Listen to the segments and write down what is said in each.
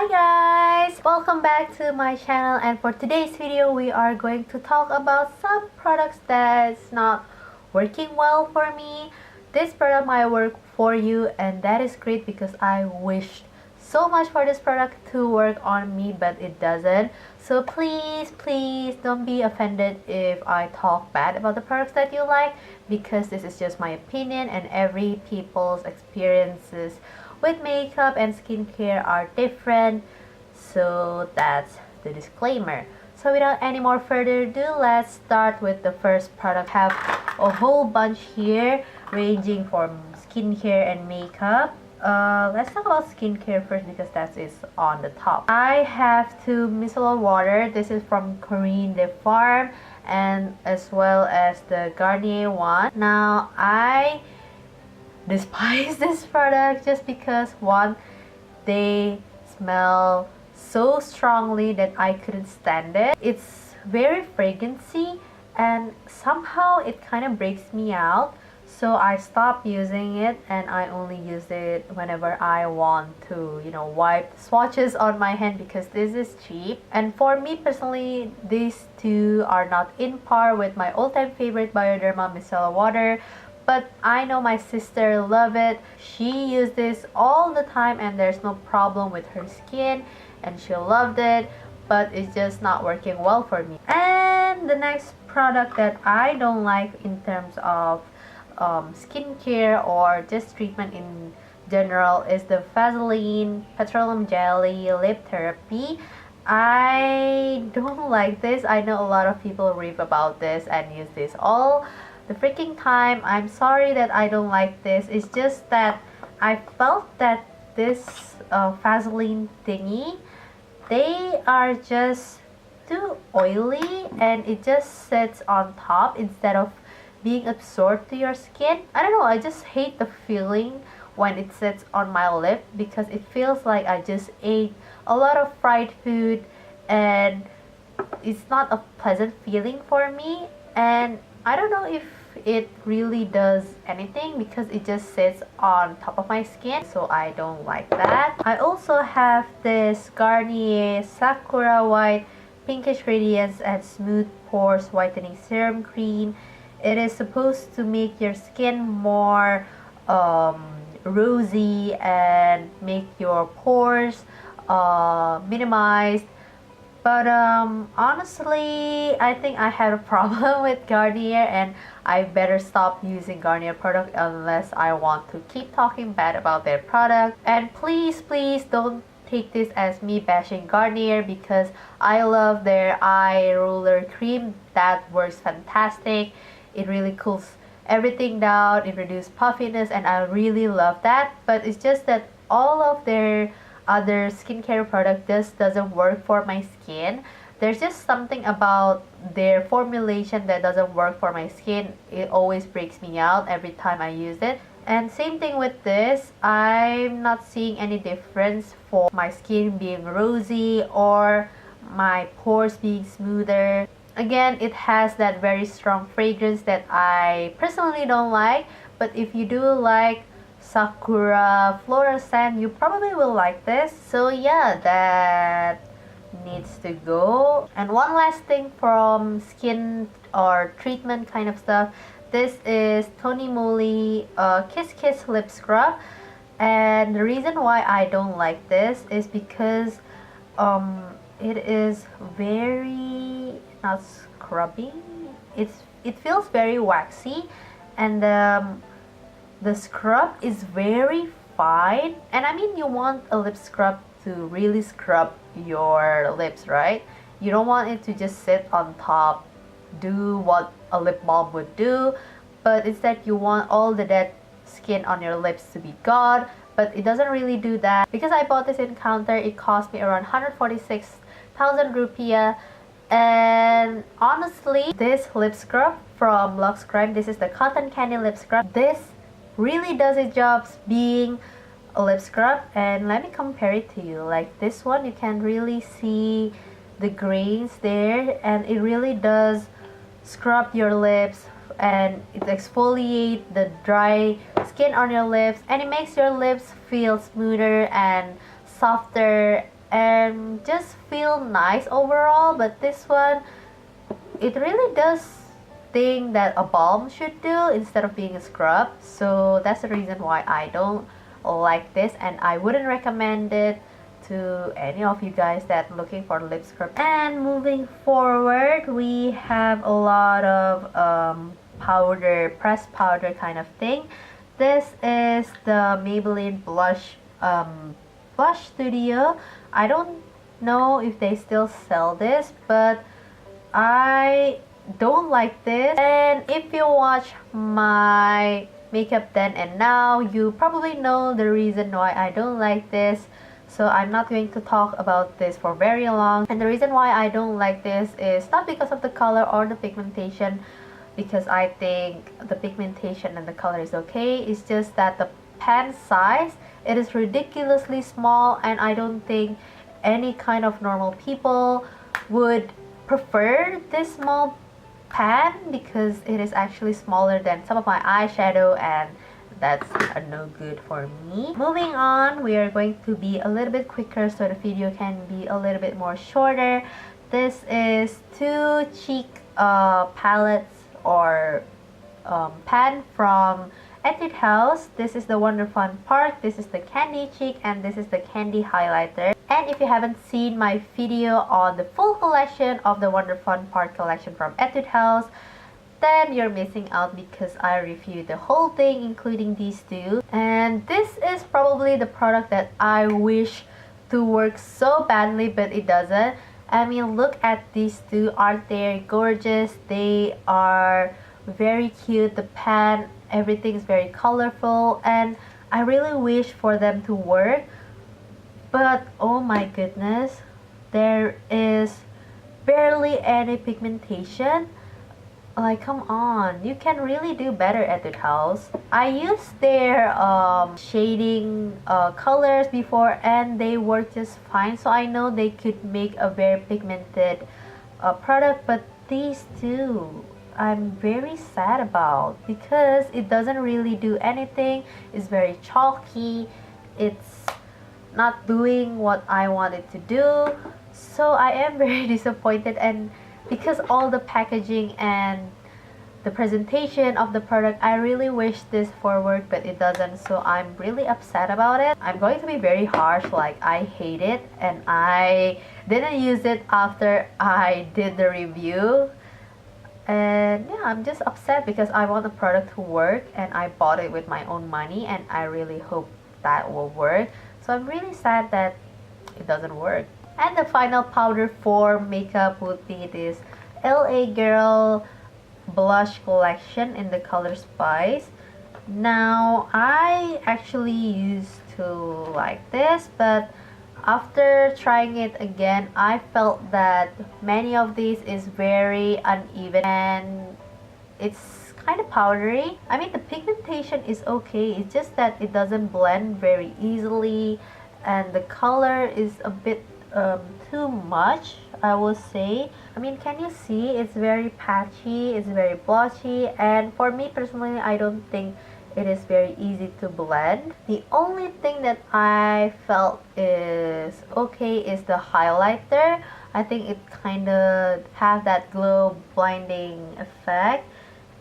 Hi guys! Welcome back to my channel, and for today's video we are going to talk about some products that's not working well for me. This product might work for you, and that is great because I wished so much for this product to work on me, but it doesn't. So please don't be offended if I talk bad about the products that you like, because this is just my opinion and every people's experiences with makeup and skincare are different. So that's the disclaimer. So without any more further ado, let's start with the first product. I have a whole bunch here ranging from skincare and makeup. Let's talk about skincare first because that is on the top. I have two micellar water. This is from Korean The Farm, and as well as the Garnier one. Now I despise this product just because one, they smell so strongly that I couldn't stand it. It's very fragrancy and somehow it kind of breaks me out. So I stopped using it and I only use it whenever I want to, wipe swatches on my hand because this is cheap. And for me personally, these two are not in par with my all-time favorite Bioderma micellar water. But I know my sister love it. She used this all the time and there's no problem with her skin and she loved it, but it's just not working well for me. And the next product that I don't like in terms of skincare or just treatment in general is the Vaseline Petroleum Jelly Lip Therapy. I don't like this. I know a lot of people rave about this and use this all the freaking time. I'm sorry that I don't like this. It's just that I felt that this Vaseline thingy, they are just too oily and it just sits on top instead of being absorbed to your skin. I don't know, I just hate the feeling when it sits on my lip because it feels like I just ate a lot of fried food and it's not a pleasant feeling for me. And I don't know if it really does anything because it just sits on top of my skin, so I don't like that. I also have this Garnier Sakura White Pinkish Radiance and Smooth Pores Whitening Serum Cream. It is supposed to make your skin more rosy and make your pores minimized. But honestly, I think I had a problem with Garnier and I better stop using Garnier product unless I want to keep talking bad about their product. And please don't take this as me bashing Garnier because I love their eye roller cream. That works fantastic. It really cools everything down, it reduces puffiness, and I really love that. But it's just that all of their other skincare product just doesn't work for my skin. There's just something about their formulation that doesn't work for my skin. It always breaks me out every time I use it. And same thing with this, I'm not seeing any difference for my skin being rosy or my pores being smoother. Again, it has that very strong fragrance that I personally don't like, but if you do like Sakura Flora scent, you probably will like this. So yeah, that needs to go. And one last thing from skin or treatment kind of stuff, this is Tony Moly Kiss Kiss Lip Scrub. And the reason why I don't like this is because it is very not scrubbing. It feels very waxy, and the scrub is very fine. And I mean, you want a lip scrub to really scrub your lips, right? You don't want it to just sit on top, do what a lip balm would do, but instead you want all the dead skin on your lips to be gone. But it doesn't really do that. Because I bought this in Counter, it cost me around 146,000 rupiah. And honestly, this lip scrub from Lux Crime, this is the Cotton Candy Lip Scrub. This really does its job being a lip scrub. And let me compare it to you. Like this one, you can really see the grains there, and it really does scrub your lips and it exfoliates the dry skin on your lips, and it makes your lips feel smoother and softer and just feel nice overall. But this one, it really does thing that a balm should do instead of being a scrub. So that's the reason why I don't like this, and I wouldn't recommend it to any of you guys that looking for lip scrub. And moving forward, we have a lot of powder, pressed powder kind of thing. This is the Maybelline Blush Studio. I don't know if they still sell this, but I don't like this. And if you watch my makeup then and now, you probably know the reason why I don't like this. So I'm not going to talk about this for very long. And the reason why I don't like this is not because of the color or the pigmentation, because I think the pigmentation and the color is okay. It's just that the pan size, it is ridiculously small, and I don't think any kind of normal people would prefer this small pan, because it is actually smaller than some of my eyeshadow, and that's no good for me. Moving on, we are going to be a little bit quicker so the video can be a little bit more shorter. This is two cheek palettes or pan from Etude House. This is the Wonder Fun Park, this is the Candy Cheek, and this is the Candy Highlighter. And if you haven't seen my video on the full collection of the Wonder Fun Park collection from Etude House, then you're missing out, because I reviewed the whole thing including these two. And this is probably the product that I wish to work so badly, but it doesn't. I mean, look at these two, aren't they gorgeous? They are very cute. The pan, everything is very colorful, and I really wish for them to work. But oh my goodness, there is barely any pigmentation. Like, come on, you can really do better at Etude House. I used their shading colors before, and they work just fine. So I know they could make a very pigmented product, but these two, I'm very sad about, because it doesn't really do anything. It's very chalky. It's not doing what I want it to do. So I am very disappointed, and because all the packaging and the presentation of the product, I really wish this for work, but it doesn't. So I'm really upset about it. I'm going to be very harsh, like I hate it, and I didn't use it after I did the review. And yeah, I'm just upset because I want the product to work, and I bought it with my own money, and I really hope that will work. So I'm really sad that it doesn't work. And the final powder for makeup would be this LA Girl blush collection in the color Spice. Now, I actually used to like this, but after trying it again, I felt that many of these is very uneven, and it's kind of powdery. I mean, the pigmentation is okay, it's just that it doesn't blend very easily, and the color is a bit too much, I will say. I mean, can you see? It's very patchy, it's very blotchy, and for me personally, I don't think it is very easy to blend. The only thing that I felt is okay is the highlighter. I think it kind of have that glow blinding effect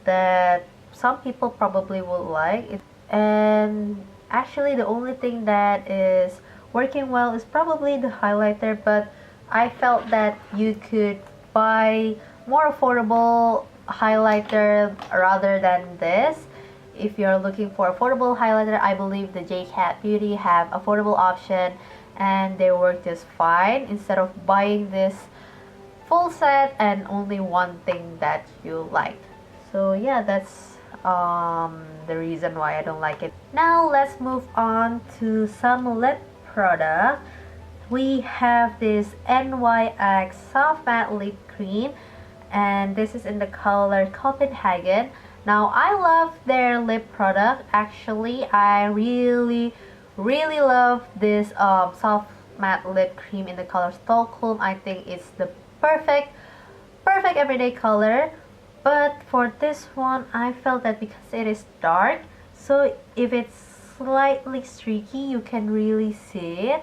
that some people probably would like it. And actually, the only thing that is working well is probably the highlighter, but I felt that you could buy more affordable highlighter rather than this. If you're looking for affordable highlighter, I believe the JCat Beauty have affordable option, and they work just fine, instead of buying this full set and only one thing that you like. So yeah, that's the reason why I don't like it. Now let's move on to some lip product. We have this NYX Soft Matte Lip Cream, and this is in the color Copenhagen. Now, I love their lip product. Actually, I really love this soft matte lip cream in the color Stockholm. I think it's the perfect everyday color. But for this one, I felt that because it is dark, so if it's slightly streaky, you can really see it.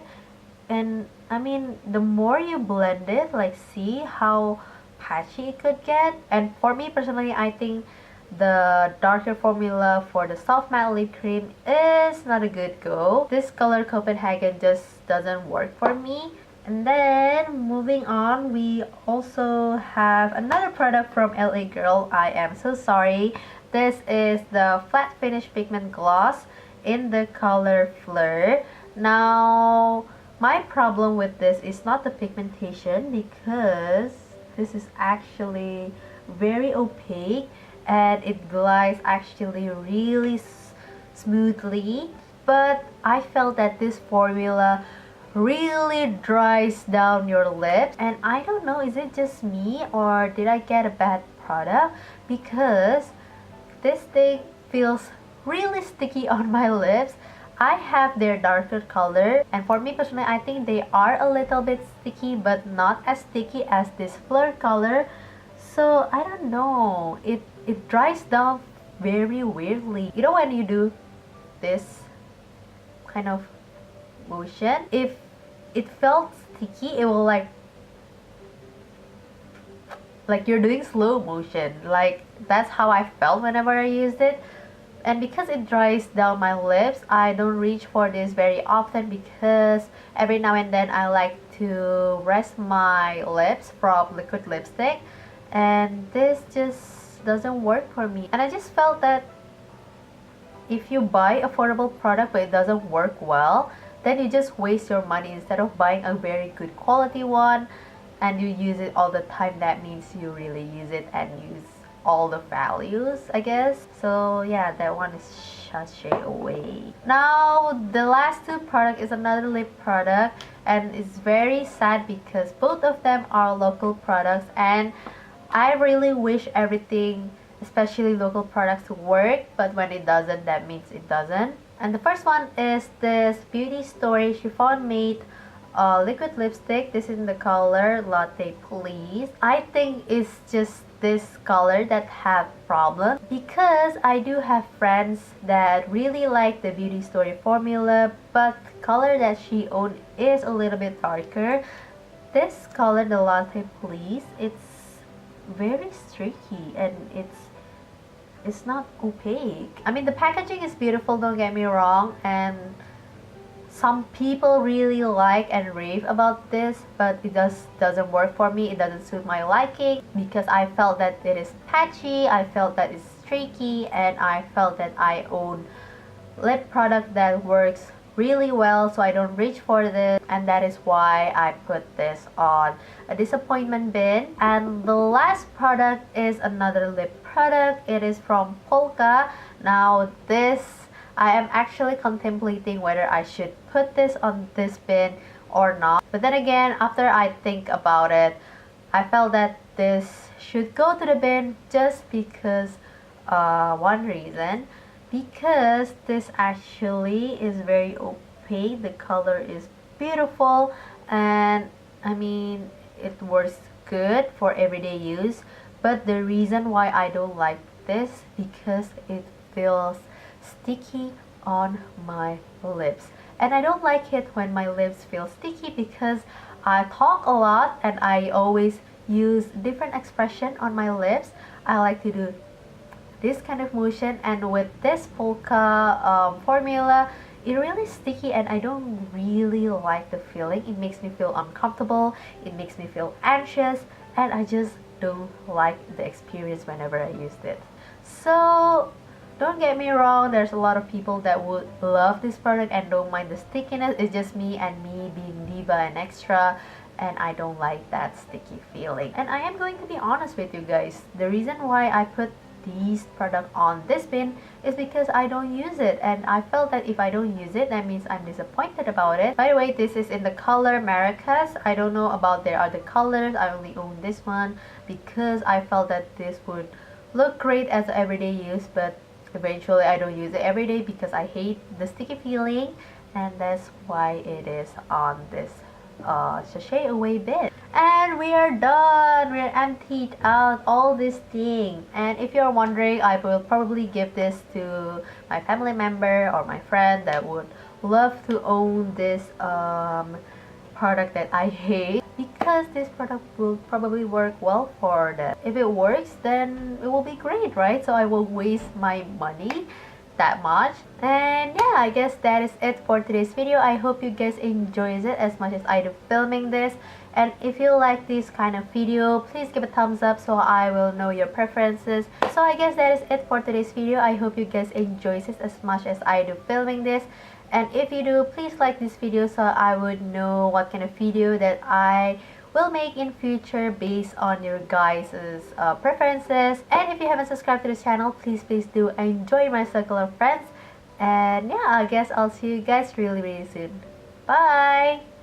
And I mean, the more you blend it, like, see how patchy it could get. And for me personally, I think the darker formula for the soft matte lip cream is not a good go. This color Copenhagen just doesn't work for me. And then moving on, we also have another product from LA Girl. I am so sorry. This is the Flat Finish Pigment Gloss in the color Fleur. Now, my problem with this is not the pigmentation, because this is actually very opaque and it glides actually really smoothly. But I felt that this formula really dries down your lips, and I don't know, is it just me or did I get a bad product, because this thing feels really sticky on my lips. I have their darker color, and for me personally, I think they are a little bit sticky, but not as sticky as this Fleur color. So I don't know, it dries down very weirdly. You know, when you do this kind of motion, if it felt sticky, it will like you're doing slow motion. Like, that's how I felt whenever I used it. And because it dries down my lips, I don't reach for this very often, because every now and then I like to rest my lips from liquid lipstick, and this just doesn't work for me. And I just felt that if you buy affordable product but it doesn't work well, then you just waste your money. Instead of buying a very good quality one and you use it all the time, that means you really use it and use all the values, I guess. So yeah, that one is Sashay Away. Now the last two product is another lip product, and it's very sad because both of them are local products, and I really wish everything, especially local products, to work, but when it doesn't, that means it doesn't. And the first one is this Beauty Story Chiffon Matte liquid lipstick. This is in the color Latte Please. I think it's just this color that have problem, because I do have friends that really like the Beauty Story formula, but the color that she owned is a little bit darker. This color, the Latte Please, it's very streaky and it's not opaque. I mean, the packaging is beautiful, don't get me wrong, and some people really like and rave about this, but it doesn't work for me. It doesn't suit my liking, because I felt that it is patchy, I felt that it's streaky, and I felt that I own lip product that works really well, so I don't reach for this, and that is why I put this on a disappointment bin. And the last product is another lip product. It is from Polka. Now this, I am actually contemplating whether I should put this on this bin or not, but then again, after I think about it, I felt that this should go to the bin, just because one reason, because this actually is very opaque. The color is beautiful, and I mean, it works good for everyday use, but the reason why I don't like this, because it feels sticky on my lips, and I don't like it when my lips feel sticky, because I talk a lot and I always use different expression on my lips. I like to do this kind of motion, and with this Polka formula, it really sticky, and I don't really like the feeling. It makes me feel uncomfortable, it makes me feel anxious, and I just don't like the experience whenever I used it. So don't get me wrong, there's a lot of people that would love this product and don't mind the stickiness. It's just me, and me being diva and extra, and I don't like that sticky feeling. And I am going to be honest with you guys, the reason why I put these product on this bin is because I don't use it, and I felt that if I don't use it, that means I'm disappointed about it. By the way, this is in the color Maracas. I don't know about their other colors. I only own this one because I felt that this would look great as everyday use, but eventually I don't use it every day because I hate the sticky feeling, and that's why it is on this sachet away bin. And we are done. We are emptied out all this thing. And if you're wondering, I will probably give this to my family member or my friend that would love to own this product that I hate, because this product will probably work well for that. If it works, then it will be great, right? So I will waste my money that much. And yeah, I guess that is it for today's video. I hope you guys enjoys it as much as I do filming this. And if you like this kind of video, please give a thumbs up so I will know your preferences. So I guess that is it for today's video. I hope you guys enjoys this as much as I do filming this. And if you do, please like this video so I would know what kind of video that I will make in future based on your guys' preferences. And if you haven't subscribed to this channel, please do enjoy my circle of friends. And yeah, I guess I'll see you guys really soon. Bye!